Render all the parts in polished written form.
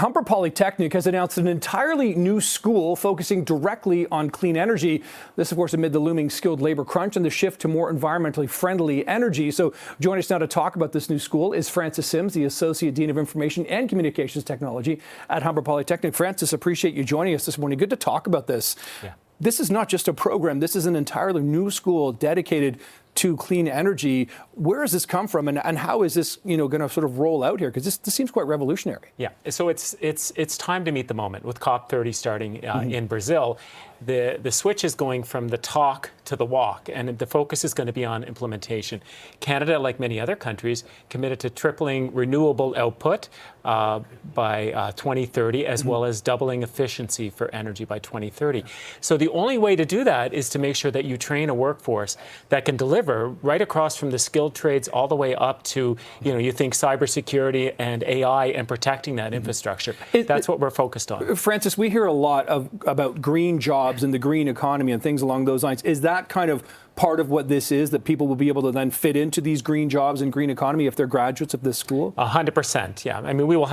Humber Polytechnic has announced an entirely new school focusing directly on clean energy. This, of course, amid the looming skilled labor crunch and the shift to more environmentally friendly energy. So joining us now to talk about this new school is Francis Syms, the Associate Dean of Information and Communications Technology at Humber Polytechnic. Francis, appreciate you joining us this morning. Good to talk about this. Yeah. This is not just a program. This is an entirely new school dedicated to clean energy. Where has this come from, and how is this, going to sort of roll out here? Because this seems quite revolutionary. Yeah, so it's time to meet the moment with COP30 starting in Brazil. The switch is going from the talk to the walk, and the focus is going to be on implementation. Canada, like many other countries, committed to tripling renewable output by 2030, as well as doubling efficiency for energy by 2030. So the only way to do that is to make sure that you train a workforce that can deliver right across from the skilled trades all the way up to, you think cybersecurity and AI and protecting that infrastructure. That's what we're focused on. Francis, we hear a lot about green jobs and the green economy and things along those lines. Is that kind of part of what this is, that people will be able to then fit into these green jobs and green economy if they're graduates of this school? 100%, yeah. I mean, we will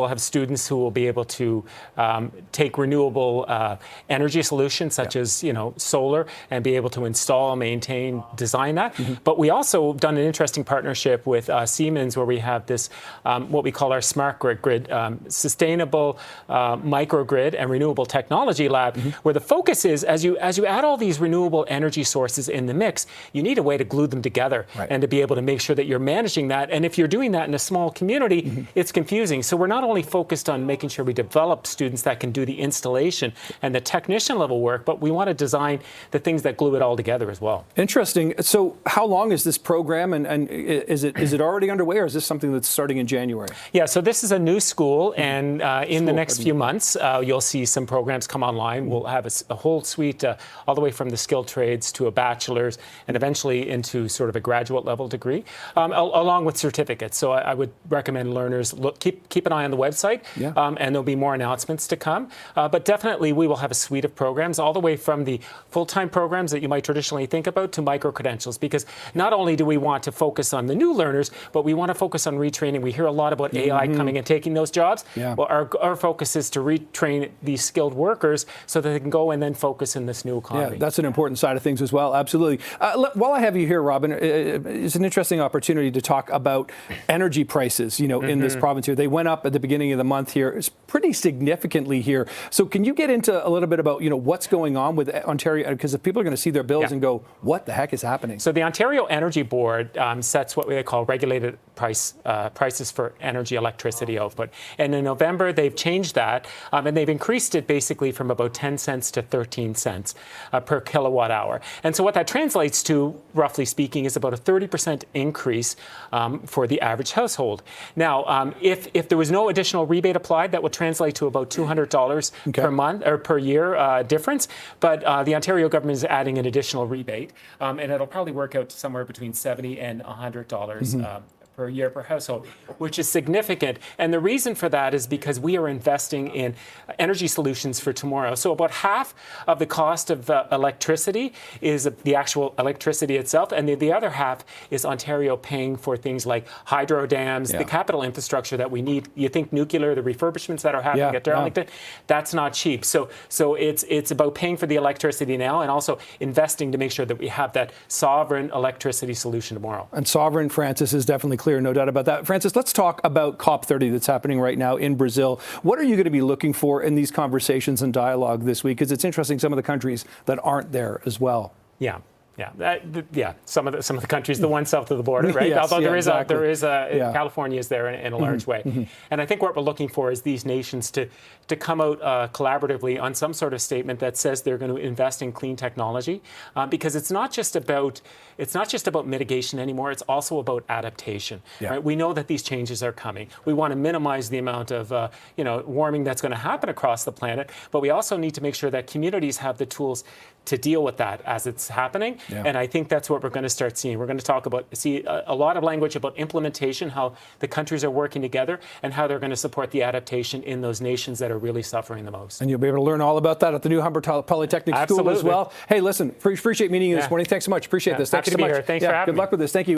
have students who will be able to take renewable energy solutions such as solar and be able to install, maintain, design that. But we also done an interesting partnership with Syms, where we have this what we call our smart grid, sustainable microgrid and renewable technology lab, where the focus is as you add all these renewable energy sources in the mix, you need a way to glue them together and to be able to make sure that you're managing that. And if you're doing that in a small community, it's confusing. So we're not only focused on making sure we develop students that can do the installation and the technician level work, but we want to design the things that glue it all together as well. Interesting. So how long is this program, and is it already underway, or is this something that's starting in January? Yeah, so this is a new school, and in the next few months, you'll see some programs come online. We'll have a whole suite all the way from the skilled trades to a bachelor's and eventually into sort of a graduate level degree, along with certificates. So I would recommend learners keep an eye on the website, and there'll be more announcements to come. But definitely we will have a suite of programs, all the way from the full-time programs that you might traditionally think about to micro-credentials, because not only do we want to focus on the new learners, but we want to focus on retraining. We hear a lot about AI coming and taking those jobs. Well, our focus is to retrain these skilled workers so that they can go and then focus in this new economy. Yeah, that's an important side of things as well. Absolutely. While I have you here, Robin, it's an interesting opportunity to talk about energy prices, in this province here. They went up at the beginning of the month here. It's pretty significantly here. So can you get into a little bit about, what's going on with Ontario? Because if people are going to see their bills and go, what the heck is happening? So the Ontario Energy Board sets what they call regulated prices for energy electricity output. And in November, they've changed that, and they've increased it basically from about 10 cents to 13 cents per kilowatt hour. And so what that translates to, roughly speaking, is about a 30% increase for the average household. Now, if there was no additional rebate applied, that would translate to about $200 per month or per year difference. But the Ontario government is adding an additional rebate, and it'll probably work out to somewhere between $70 and $100 per year per household, which is significant. And the reason for that is because we are investing in energy solutions for tomorrow. So about half of the cost of electricity is the actual electricity itself, and the other half is Ontario paying for things like hydro dams, the capital infrastructure that we need. You think nuclear, the refurbishments that are happening at Darlington, that's not cheap. So it's about paying for the electricity now and also investing to make sure that we have that sovereign electricity solution tomorrow. And sovereign, Francis, is definitely clear, no doubt about that. Francis, let's talk about COP30 that's happening right now in Brazil. What are you going to be looking for in these conversations and dialogue this week? Because it's interesting, some of the countries that aren't there as well. Some of the countries, the one south of the border, right? Although there is California is there in a large way. And I think what we're looking for is these nations to come out collaboratively on some sort of statement that says they're going to invest in clean technology, because it's not just about mitigation anymore. It's also about adaptation. Right? We know that these changes are coming. We want to minimize the amount of warming that's going to happen across the planet, but we also need to make sure that communities have the tools to deal with that as it's happening. And I think that's what we're going to start seeing. We're going to see a lot of language about implementation, how the countries are working together, and how they're going to support the adaptation in those nations that are really suffering the most. And you'll be able to learn all about that at the new Humber Polytechnic School as well. Hey, listen, appreciate meeting you this morning. Thanks so much. Appreciate this. Thanks so much. Happy to be here. Thanks for having me. Good luck with this. Thank you.